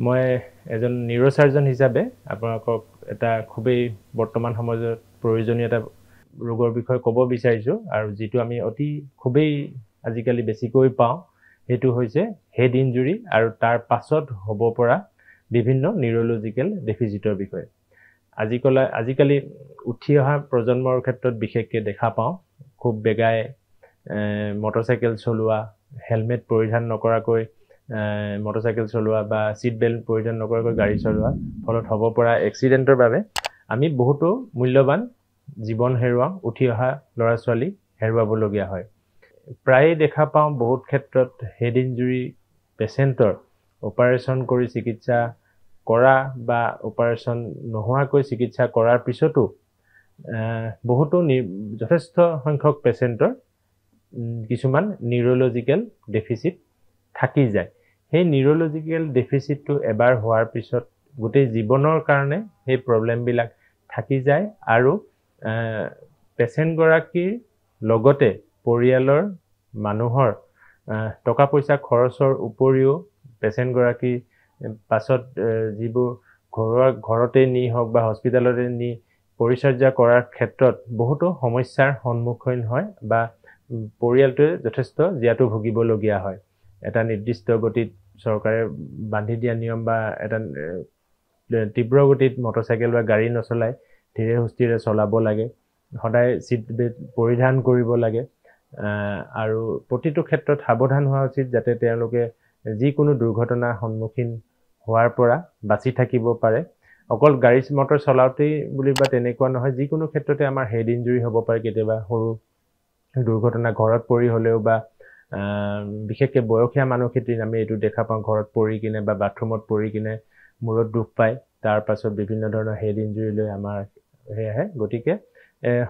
মই এজন নিউৰোসাৰ্জন হিচাপে আপোনালোকক এটা খুবেই বৰ্তমান সমাজত প্ৰয়োজনীয় এটা ৰোগৰ বিষয়ে ক'ব বিচাৰিছোঁ আৰু যিটো আমি অতি খুবেই আজিকালি বেছিকৈ পাওঁ সেইটো হৈছে হেড ইঞ্জুৰি আৰু তাৰ পাছত হ'ব পৰা বিভিন্ন নিউৰলজিকেল ডেফিচিটৰ বিষয়ে আজিকালি উঠি অহা প্ৰজন্মৰ ক্ষেত্ৰত বিশেষকৈ দেখা পাওঁ খুব বেগাই মটৰচাইকেল চলোৱা হেলমেট পৰিধান নকৰাকৈ মটৰচাইকেল চলোৱা বা সিট বেল্ট পৰিধান নকৰাকৈ গাড়ী চলোৱা ফলত হ'ব পৰা এক্সিডেণ্টৰ বাবে আমি বহুতো মূল্যৱান জীৱন হেৰুৱাওঁ উঠি অহা ল'ৰা ছোৱালী হেৰুৱাবলগীয়া হয় প্ৰায়ে দেখা পাওঁ বহুত ক্ষেত্ৰত হেড ইঞ্জুৰি পেচেণ্টৰ অপাৰেশ্যন কৰি চিকিৎসা কৰা বা অপাৰেশ্যন নোহোৱাকৈ চিকিৎসা কৰাৰ পিছতো বহুতো যথেষ্ট সংখ্যক পেচেণ্টৰ কিছুমান নিউৰলজিকেল ডেফিচিট থাকি যায় সেই নিউৰলজিকেল ডেফিচিটটো এবাৰ হোৱাৰ পিছত গোটেই জীৱনৰ কাৰণে সেই প্ৰব্লেমবিলাক থাকি যায় আৰু পেচেণ্টগৰাকীৰ লগতে পৰিয়ালৰ মানুহৰ টকা পইচা খৰচৰ উপৰিও পেচেণ্টগৰাকী পাছত যিবোৰ ঘৰতে নি হওক বা হস্পিটেলতে নি পৰিচৰ্যা কৰাৰ ক্ষেত্ৰত বহুতো সমস্যাৰ সন্মুখীন হয় বা পৰিয়ালটোৱে যথেষ্ট জীয়াতু ভুগিবলগীয়া হয় এটা নিৰ্দিষ্ট গতিত চৰকাৰে বান্ধি দিয়া নিয়ম বা এটা তীব্ৰ গতিত মটৰচাইকেল বা গাড়ী নচলাই ধীৰে সুস্থিৰে চলাব লাগে সদায় সিট বেল্ট পৰিধান কৰিব লাগে আৰু প্ৰতিটো ক্ষেত্ৰত সাৱধান হোৱা উচিত যাতে তেওঁলোকে যিকোনো দুৰ্ঘটনাৰ সন্মুখীন হোৱাৰ পৰা বাচি থাকিব পাৰে অকল গাড়ী মটৰ চলাওঁতেই বুলি বা তেনেকুৱা নহয় যিকোনো ক্ষেত্ৰতে আমাৰ হেড ইঞ্জুৰি হ'ব পাৰে কেতিয়াবা সৰু দুৰ্ঘটনা ঘৰত পৰি হ'লেও বা বিশেষকৈ বয়সীয়া মানুহখিনিত আমি এইটো দেখা পাওঁ ঘৰত পৰি কিনে বা বাথৰুমত পৰি কিনে মূৰত দুখ পায় তাৰ পাছত বিভিন্ন ধৰণৰ হেড ইঞ্জুৰি লৈ আমাৰ সেয়াহে গতিকে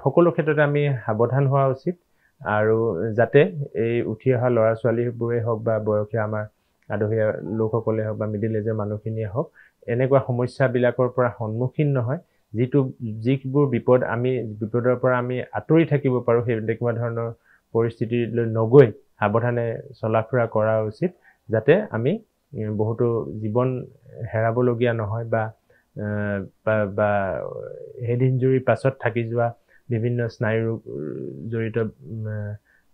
সকলো ক্ষেত্ৰতে আমি সাৱধান হোৱা উচিত আৰু যাতে এই উঠি অহা ল'ৰা ছোৱালীবোৰে হওক বা বয়সীয়া আমাৰ আদহীয়া লোকসকলে হওক বা মিডিল এজৰ মানুহখিনিয়ে হওক এনেকুৱা সমস্যাবিলাকৰ পৰা সন্মুখীন নহয় যিবোৰ বিপদৰ পৰা আমি আঁতৰি থাকিব পাৰোঁ সেই তেনেকুৱা ধৰণৰ পৰিস্থিতিলৈ নগৈ সাৱধানে চলা ফুৰা কৰা উচিত যাতে আমি বহুতো জীৱন হেৰাবলগীয়া নহয় বা হেড ইঞ্জুৰিৰ পাছত থাকি যোৱা বিভিন্ন স্নায়ু ৰোগ জড়িত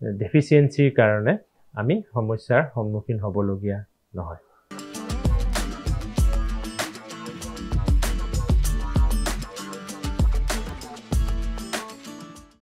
ডেফিচিয়েঞ্চিৰ কাৰণে আমি সমস্যাৰ সন্মুখীন হ'বলগীয়া নহয়